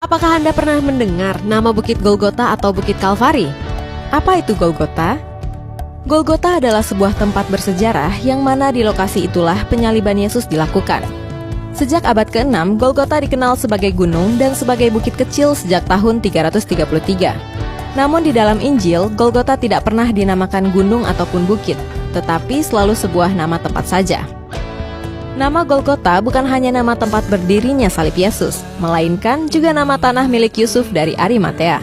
Apakah Anda pernah mendengar nama Bukit Golgota atau Bukit Kalvari? Apa itu Golgota? Golgota adalah sebuah tempat bersejarah yang mana di lokasi itulah penyaliban Yesus dilakukan. Sejak abad ke-6, Golgota dikenal sebagai gunung dan sebagai bukit kecil sejak tahun 333. Namun di dalam Injil, Golgota tidak pernah dinamakan gunung ataupun bukit, tetapi selalu sebuah nama tempat saja. Nama Golgota bukan hanya nama tempat berdirinya salib Yesus, melainkan juga nama tanah milik Yusuf dari Arimatea.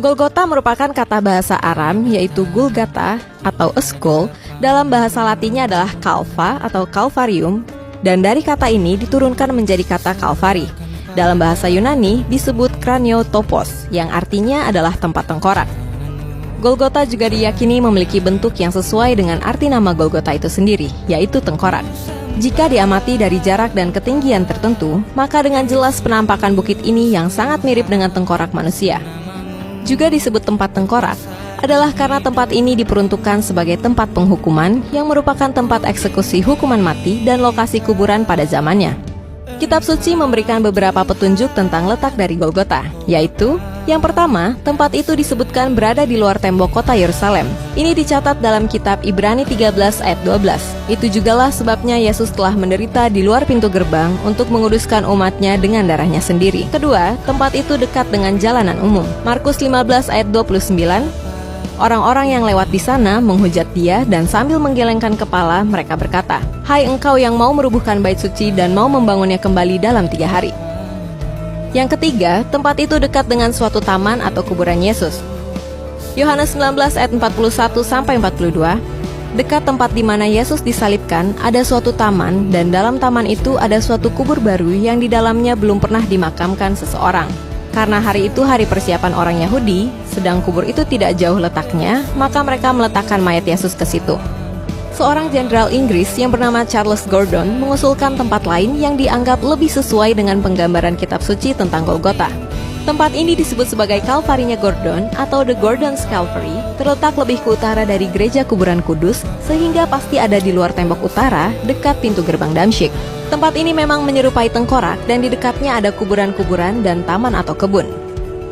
Golgota merupakan kata bahasa Aram yaitu Gulgata atau a skull, dalam bahasa Latinnya adalah Calva atau Calvarium, dan dari kata ini diturunkan menjadi kata Kalvari. Dalam bahasa Yunani disebut Kraniotopos, yang artinya adalah tempat tengkorak. Golgota juga diyakini memiliki bentuk yang sesuai dengan arti nama Golgota itu sendiri, yaitu tengkorak. Jika diamati dari jarak dan ketinggian tertentu, maka dengan jelas penampakan bukit ini yang sangat mirip dengan tengkorak manusia. Juga disebut tempat tengkorak, adalah karena tempat ini diperuntukkan sebagai tempat penghukuman yang merupakan tempat eksekusi hukuman mati dan lokasi kuburan pada zamannya. Kitab suci memberikan beberapa petunjuk tentang letak dari Golgota, yaitu yang pertama, tempat itu disebutkan berada di luar tembok kota Yerusalem. Ini dicatat dalam kitab Ibrani 13 ayat 12. Itu jugalah sebabnya Yesus telah menderita di luar pintu gerbang untuk menguduskan umatnya dengan darahnya sendiri. Kedua, tempat itu dekat dengan jalanan umum. Markus 15 ayat 29. Orang-orang yang lewat di sana menghujat dia dan sambil menggelengkan kepala mereka berkata, "Hai engkau yang mau merubuhkan bait suci dan mau membangunnya kembali dalam 3 hari." Yang ketiga, tempat itu dekat dengan suatu taman atau kuburan Yesus. Yohanes 19 ayat 41-42, dekat tempat di mana Yesus disalibkan ada suatu taman, dan dalam taman itu ada suatu kubur baru yang di dalamnya belum pernah dimakamkan seseorang. Karena hari itu hari persiapan orang Yahudi, sedang kubur itu tidak jauh letaknya, maka mereka meletakkan mayat Yesus ke situ. Seorang jenderal Inggris yang bernama Charles Gordon mengusulkan tempat lain yang dianggap lebih sesuai dengan penggambaran kitab suci tentang Golgota. Tempat ini disebut sebagai Kalvarinya Gordon atau The Gordon's Calvary, terletak lebih ke utara dari gereja kuburan kudus, sehingga pasti ada di luar tembok utara, dekat pintu gerbang Damsyik. Tempat ini memang menyerupai tengkorak dan di dekatnya ada kuburan-kuburan dan taman atau kebun.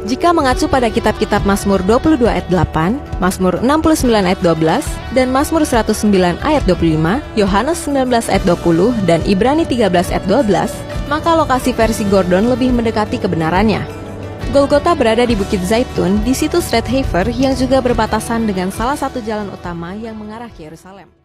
Jika mengacu pada kitab-kitab Mazmur 22 ayat 8, Mazmur 69 ayat 12, dan Mazmur 109 ayat 25, Yohanes 19 ayat 20, dan Ibrani 13 ayat 12, maka lokasi versi Gordon lebih mendekati kebenarannya. Golgota berada di Bukit Zaitun, di situs Red Heifer yang juga berbatasan dengan salah satu jalan utama yang mengarah ke Yerusalem.